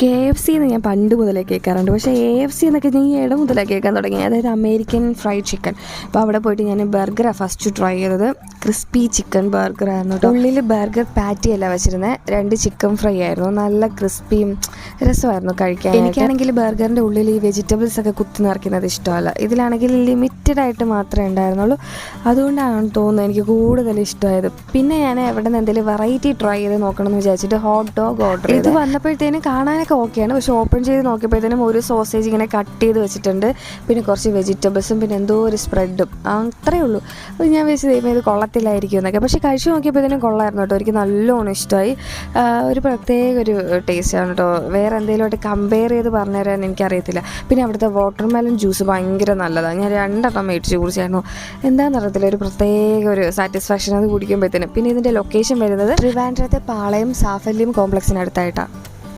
KFC എന്ന് ഞാൻ പണ്ട് മുതലേ കേൾക്കാറുണ്ട്. പക്ഷേ AFC എന്നൊക്കെ ഞാൻ ഈ ഇട മുതലേ കേൾക്കാൻ തുടങ്ങി. അതായത് അമേരിക്കൻ ഫ്രൈഡ് ചിക്കൻ. അപ്പോൾ അവിടെ പോയിട്ട് ഞാൻ ബർഗറാണ് ഫസ്റ്റ് ട്രൈ ചെയ്തത്. ക്രിസ്പി ചിക്കൻ ബർഗർ ആയിരുന്നു കേട്ടോ. ഉള്ളിൽ ബർഗർ പാറ്റി അല്ല വെച്ചിരുന്നത്, 2 ചിക്കൻ ഫ്രൈ ആയിരുന്നു. നല്ല ക്രിസ്പിയും രസമായിരുന്നു കഴിക്കാൻ. എനിക്കാണെങ്കിൽ ബർഗറിൻ്റെ ഉള്ളിൽ ഈ വെജിറ്റബിൾസ് ഒക്കെ കുത്തി നിറയ്ക്കുന്നത് ഇഷ്ടമല്ല. ഇതിലാണെങ്കിൽ ലിമിറ്റഡ് ആയിട്ട് മാത്രമേ ഉണ്ടായിരുന്നുള്ളൂ. അതുകൊണ്ടാണ് തോന്നുന്നത് എനിക്ക് കൂടുതൽ ഇഷ്ടമായത്. പിന്നെ ഞാൻ എവിടെ നിന്ന് എന്തെങ്കിലും വെറൈറ്റി ട്രൈ ചെയ്ത് നോക്കണം എന്ന് വിചാരിച്ചിട്ട് ഹോട്ട് ഡോഗ് ഓർഡർ ചെയ്തു. ഇത് വന്നപ്പോഴത്തേനും കാണാനൊക്കെ ഓക്കെയാണ്, പക്ഷെ ഓപ്പൺ ചെയ്ത് നോക്കിയപ്പോഴത്തേനും ഒരു സോസേജ് ഇങ്ങനെ കട്ട് ചെയ്ത് വെച്ചിട്ടുണ്ട്, പിന്നെ കുറച്ച് വെജിറ്റബിൾസും, പിന്നെ എന്തോ ഒരു സ്പ്രെഡും, അത്രയേ ഉള്ളൂ. അപ്പോൾ ഞാൻ വെച്ച് ദൈവം ഇത് കൊള്ളത്തില്ലായിരിക്കും എന്നൊക്കെ. പക്ഷേ കഴിച്ച് നോക്കിയപ്പോഴത്തേനും കൊള്ളായിരുന്നു കേട്ടോ. എനിക്ക് നല്ലോണം ഇഷ്ടമായി. ഒരു പ്രത്യേക ഒരു ടേസ്റ്റാണ് കേട്ടോ. വേറെ എന്തെങ്കിലുമായിട്ട് കമ്പയർ ചെയ്ത് പറഞ്ഞു തരാൻ എനിക്കറിയത്തില്ല. പിന്നെ അവിടുത്തെ വാട്ടർമെലൺ ജ്യൂസ് ഭയങ്കര നല്ലതാണ്. ഞാൻ 2 മേടിച്ച് കുടിച്ചായിരുന്നു. എന്താണെന്ന് അറിയത്തില്ല, ഒരു പ്രത്യേക ഒരു സാറ്റിസ്ഫാക്ഷൻ അത് കുടിക്കുമ്പോഴത്തേനും. പിന്നെ ഇതിൻ്റെ ലൊക്കേഷൻ വരുന്നത് ട്രിവാൻഡ്രത്തെ പാളയം സാഫല്യം കോംപ്ലക്സിനടുത്തായിട്ടാണ്.